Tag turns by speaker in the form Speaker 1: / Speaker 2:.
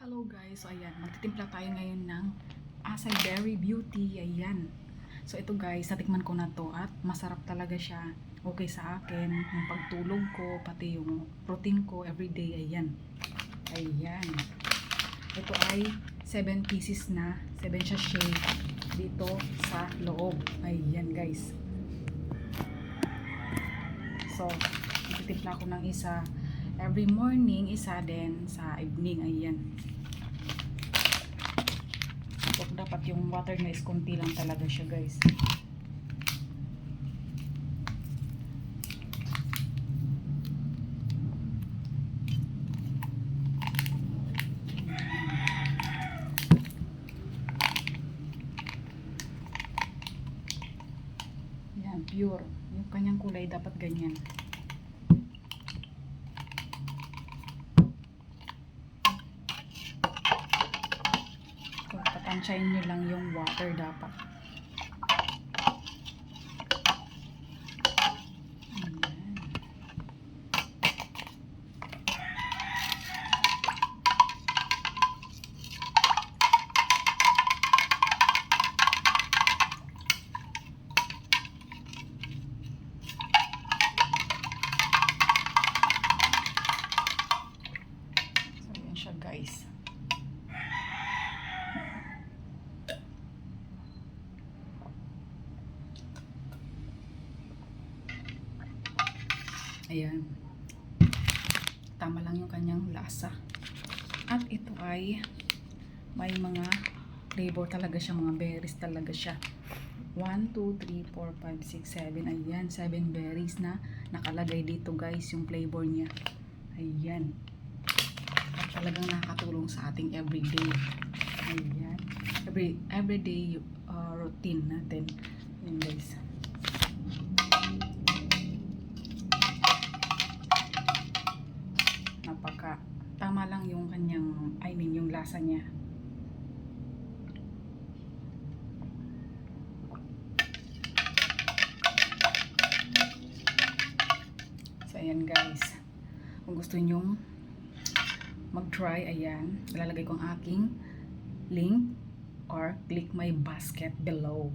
Speaker 1: Hello guys, so ayan, magtitimpla tayo ngayon ng Acai Berry Beauty, ayan. So ito guys, natikman ko na to at masarap talaga siya. Okay sa akin, yung pagtulog ko, pati yung routine ko everyday, ayan. Ayan. Ito ay 7 pieces na, 7 sachet dito sa loob. Ayan guys. So, magtitimpla ko ng isa every morning, isa din sa evening, ayan. So, dapat yung water na is konti lang talaga siya guys. Yan, pure. Yung kanyang kulay dapat ganyan. So, patansyahin nyo lang yung water dapat. Guys. Ayan. Tama lang yung kanyang lasa. At ito ay may mga flavor talaga siya, mga berries talaga siya. 1, 2, 3, 4, 5, 6, 7. Ayan, 7 berries na nakalagay dito guys, yung flavor niya. Ayan. Talagang nakakatulong sa ating everyday. Ayan. Everyday routine natin. Ayan guys. Napaka tama lang yung kanyang, yung lasa niya. So ayan guys. Kung gusto niyo mag-try, ayan, ilalagay ko ang aking link or click my basket below.